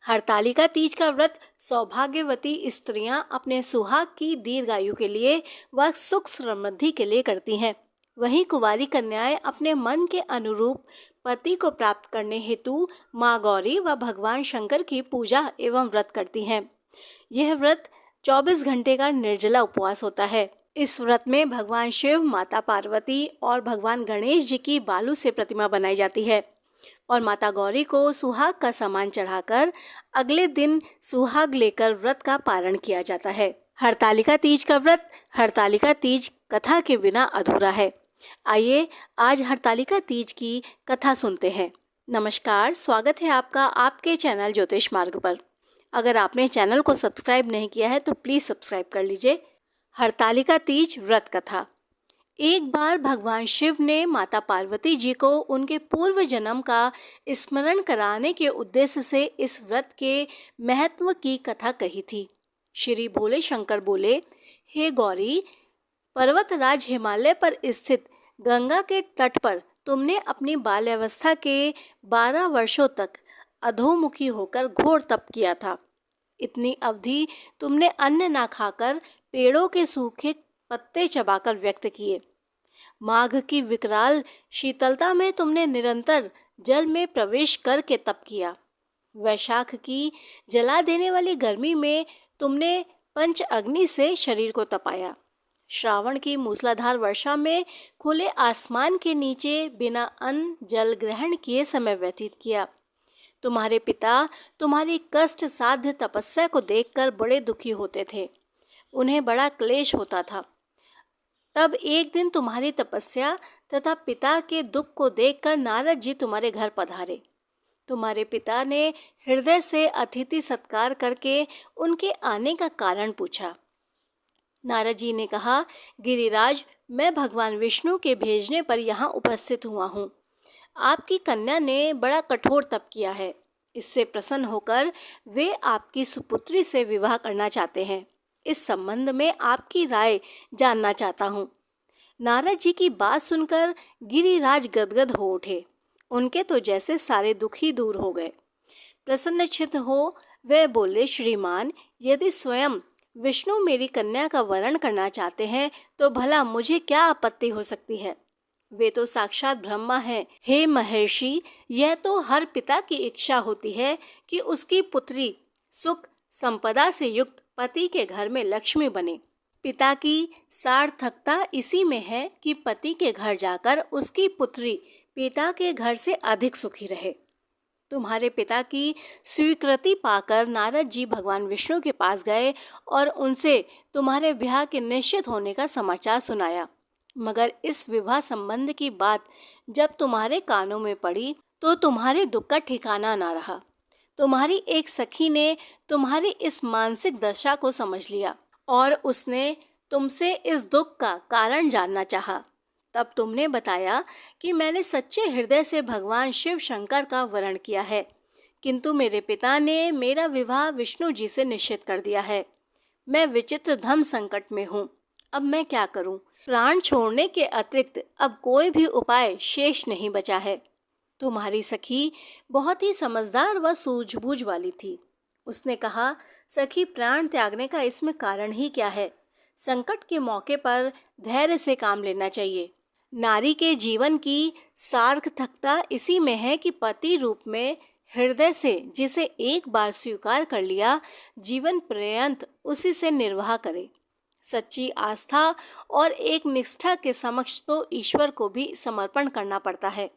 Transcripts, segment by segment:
हरतालिका तीज का व्रत सौभाग्यवती स्त्रियां अपने सुहाग की दीर्घायु के लिए व सुख समृद्धि के लिए करती हैं। वहीं कुंवारी कन्याएं अपने मन के अनुरूप पति को प्राप्त करने हेतु माँ गौरी व भगवान शंकर की पूजा एवं व्रत करती हैं। यह व्रत 24 घंटे का निर्जला उपवास होता है। इस व्रत में भगवान शिव, माता पार्वती और भगवान गणेश जी की बालू से प्रतिमा बनाई जाती है और माता गौरी को सुहाग का सामान चढ़ाकर अगले दिन सुहाग लेकर व्रत का पारण किया जाता है। हरतालिका तीज का व्रत हरतालिका तीज कथा के बिना अधूरा है। आइए आज हरतालिका तीज की कथा सुनते हैं। नमस्कार, स्वागत है आपका आपके चैनल ज्योतिष मार्ग पर। अगर आपने चैनल को सब्सक्राइब नहीं किया है तो प्लीज़ सब्सक्राइब कर लीजिए। हरतालिका तीज व्रत कथा। एक बार भगवान शिव ने माता पार्वती जी को उनके पूर्व जन्म का स्मरण कराने के उद्देश्य से इस व्रत के महत्व की कथा कही थी। श्री भोले शंकर बोले, हे गौरी, पर्वतराज हिमालय पर स्थित गंगा के तट पर तुमने अपनी बाल्यावस्था के 12 वर्षों तक अधोमुखी होकर घोर तप किया था। इतनी अवधि तुमने अन्न ना खाकर पेड़ों के सूखे पत्ते चबाकर व्यक्त किए। माघ की विकराल शीतलता में तुमने निरंतर जल में प्रवेश करके तप किया। वैशाख की जला देने वाली गर्मी में तुमने पंच अग्नि से शरीर को तपाया। श्रावण की मूसलाधार वर्षा में खुले आसमान के नीचे बिना अन्न जल ग्रहण किए समय व्यतीत किया। तुम्हारे पिता तुम्हारी कष्ट साध्य तपस्या को देखकर बड़े दुखी होते थे। उन्हें बड़ा क्लेश होता था। तब एक दिन तुम्हारी तपस्या तथा पिता के दुख को देखकर नारद जी तुम्हारे घर पधारे। तुम्हारे पिता ने हृदय से अतिथि सत्कार करके उनके आने का कारण पूछा। नारद जी ने कहा, गिरिराज, मैं भगवान विष्णु के भेजने पर यहाँ उपस्थित हुआ हूँ। आपकी कन्या ने बड़ा कठोर तप किया है। इससे प्रसन्न होकर वे आपकी सुपुत्री से विवाह करना चाहते हैं। इस संबंध में आपकी राय जानना चाहता हूँ। नारद जी की बात सुनकर गिरिराज गदगद हो उठे। उनके तो जैसे सारे दुख ही दूर हो गए। प्रसन्नचित्त हो वे बोले, श्रीमान, यदि स्वयं विष्णु मेरी कन्या का वरण करना चाहते हैं तो भला मुझे क्या आपत्ति हो सकती है। वे तो साक्षात ब्रह्मा हैं। हे महर्षि, यह तो हर पिता की इच्छा होती है कि उसकी पुत्री सुख संपदा से युक्त पति के घर में लक्ष्मी बने। पिता की सार्थकता इसी में है कि पति के घर जाकर उसकी पुत्री पिता के घर से अधिक सुखी रहे। तुम्हारे पिता की स्वीकृति पाकर नारद जी भगवान विष्णु के पास गए और उनसे तुम्हारे ब्याह के निश्चित होने का समाचार सुनाया। मगर इस विवाह संबंध की बात जब तुम्हारे कानों में पड़ी तो तुम्हारे दुख का ठिकाना ना रहा। तुम्हारी एक सखी ने तुम्हारी इस मानसिक दशा को समझ लिया और उसने तुमसे इस दुख का कारण जानना चाहा। तब तुमने बताया कि मैंने सच्चे हृदय से भगवान शिव शंकर का वरण किया है, किंतु मेरे पिता ने मेरा विवाह विष्णु जी से निश्चित कर दिया है। मैं विचित्र धर्म संकट में हूँ। अब मैं क्या करूँ? प्राण छोड़ने के अतिरिक्त अब कोई भी उपाय शेष नहीं बचा है। तुम्हारी सखी बहुत ही समझदार व सूझबूझ वाली थी। उसने कहा, सखी, प्राण त्यागने का इसमें कारण ही क्या है? संकट के मौके पर धैर्य से काम लेना चाहिए। नारी के जीवन की सार्थकता इसी में है कि पति रूप में हृदय से जिसे एक बार स्वीकार कर लिया, जीवन पर्यंत उसी से निर्वाह करे। सच्ची आस्था और एक निष्ठा के समक्ष तो ईश्वर को भी समर्पण करना पड़ता है।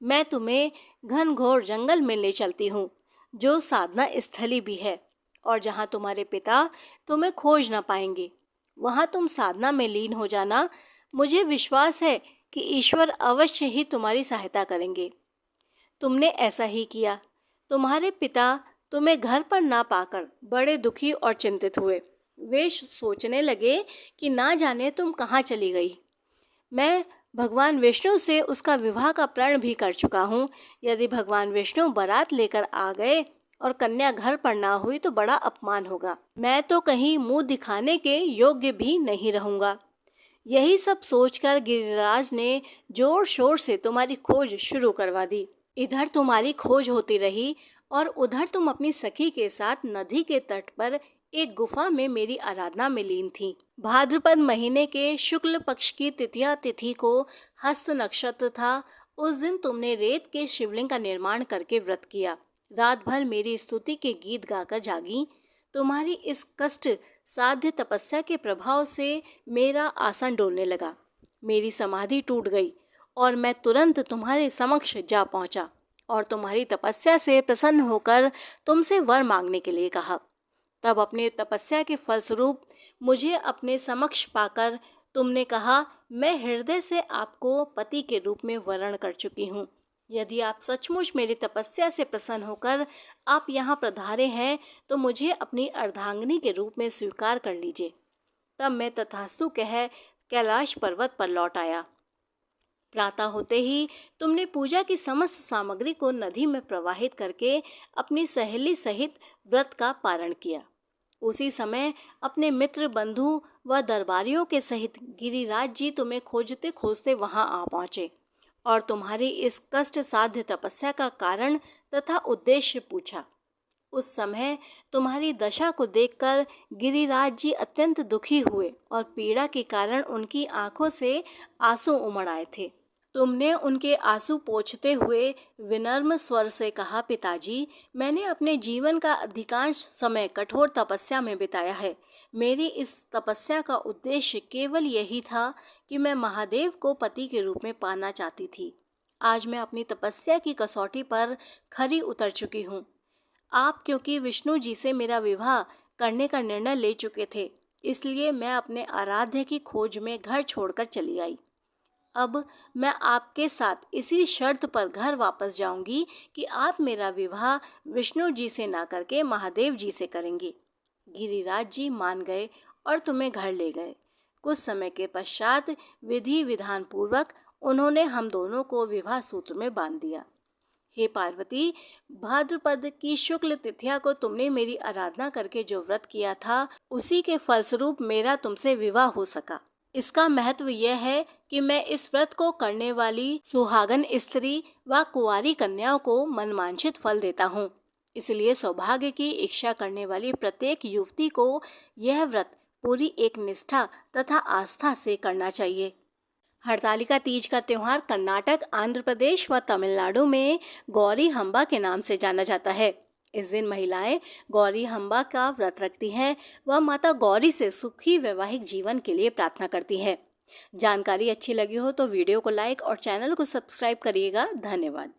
मैं तुम्हें घनघोर जंगल में ले चलती हूँ, जो साधना स्थली भी है, और जहाँ तुम्हारे पिता तुम्हें खोज ना पाएंगे, वहाँ तुम साधना में लीन हो जाना। मुझे विश्वास है कि ईश्वर अवश्य ही तुम्हारी सहायता करेंगे। तुमने ऐसा ही किया। तुम्हारे पिता तुम्हें घर पर ना पाकर बड़े दुखी और चिंतित हुए। वे सोचने लगे कि ना जाने तुम कहाँ चली गई। मैं भगवान विष्णु से उसका विवाह का प्रण भी कर चुका हूँ। यदि भगवान विष्णु बारात लेकर आ गए और कन्या घर पर ना हुई तो बड़ा अपमान होगा। मैं तो कहीं मुंह दिखाने के योग्य भी नहीं रहूँगा। यही सब सोचकर गिरिराज ने जोर शोर से तुम्हारी खोज शुरू करवा दी। इधर तुम्हारी खोज होती रही, और उधर तुम अपनी सखी के साथ नदी के तट पर एक गुफा में मेरी आराधना में लीन थी। भाद्रपद महीने के शुक्ल पक्ष की तृतीया तिथि को हस्त नक्षत्र था। उस दिन तुमने रेत के शिवलिंग का निर्माण करके व्रत किया। रात भर मेरी स्तुति के गीत गाकर जागी। तुम्हारी इस कष्ट साध्य तपस्या के प्रभाव से मेरा आसन डोलने लगा। मेरी समाधि टूट गई और मैं तुरंत तुम्हारे समक्ष जा पहुंचा और तुम्हारी तपस्या से प्रसन्न होकर तुमसे वर मांगने के लिए कहा। तब अपने तपस्या के फलस्वरूप मुझे अपने समक्ष पाकर तुमने कहा, मैं हृदय से आपको पति के रूप में वरण कर चुकी हूँ। यदि आप सचमुच मेरी तपस्या से प्रसन्न होकर आप यहाँ पधारे हैं तो मुझे अपनी अर्धांगिनी के रूप में स्वीकार कर लीजिए। तब मैं तथास्तु कह कैलाश पर्वत पर लौट आया। प्रातः होते ही तुमने पूजा की समस्त सामग्री को नदी में प्रवाहित करके अपनी सहेली सहित व्रत का पारण किया। उसी समय अपने मित्र बंधु व दरबारियों के सहित गिरिराज जी तुम्हें खोजते खोजते वहां आ पहुँचे और तुम्हारी इस कष्ट साध्य तपस्या का कारण तथा उद्देश्य पूछा। उस समय तुम्हारी दशा को देखकर गिरिराज जी अत्यंत दुखी हुए और पीड़ा के कारण उनकी आंखों से आंसू उमड़ आए थे। तुमने उनके आंसू पोंछते हुए विनम्र स्वर से कहा, पिताजी, मैंने अपने जीवन का अधिकांश समय कठोर तपस्या में बिताया है। मेरी इस तपस्या का उद्देश्य केवल यही था कि मैं महादेव को पति के रूप में पाना चाहती थी। आज मैं अपनी तपस्या की कसौटी पर खरी उतर चुकी हूँ। आप क्योंकि विष्णु जी से मेरा विवाह करने का निर्णय ले चुके थे, इसलिए मैं अपने आराध्य की खोज में घर छोड़कर चली आई। अब मैं आपके साथ इसी शर्त पर घर वापस जाऊंगी कि आप मेरा विवाह विष्णु जी से ना करके महादेव जी से करेंगी। गिरिराज जी मान गए और तुम्हें घर ले गए। कुछ समय के पश्चात विधि विधान पूर्वक उन्होंने हम दोनों को विवाह सूत्र में बांध दिया। हे पार्वती, भाद्रपद की शुक्ल तिथिया को तुमने मेरी आराधना करके जो व्रत किया था, उसी के फलस्वरूप मेरा तुमसे विवाह हो सका। इसका महत्व यह है कि मैं इस व्रत को करने वाली सुहागन स्त्री व कुंवारी कन्याओं को मनवांछित फल देता हूँ। इसलिए सौभाग्य की इच्छा करने वाली प्रत्येक युवती को यह व्रत पूरी एक निष्ठा तथा आस्था से करना चाहिए। हरतालिका तीज का त्योहार कर्नाटक, आंध्र प्रदेश व तमिलनाडु में गौरी हंबा के नाम से जाना जाता है। इस दिन महिलाएं गौरी हंबा का व्रत रखती हैं व माता गौरी से सुखी वैवाहिक जीवन के लिए प्रार्थना करती हैं। जानकारी अच्छी लगी हो तो वीडियो को लाइक और चैनल को सब्सक्राइब करिएगा। धन्यवाद।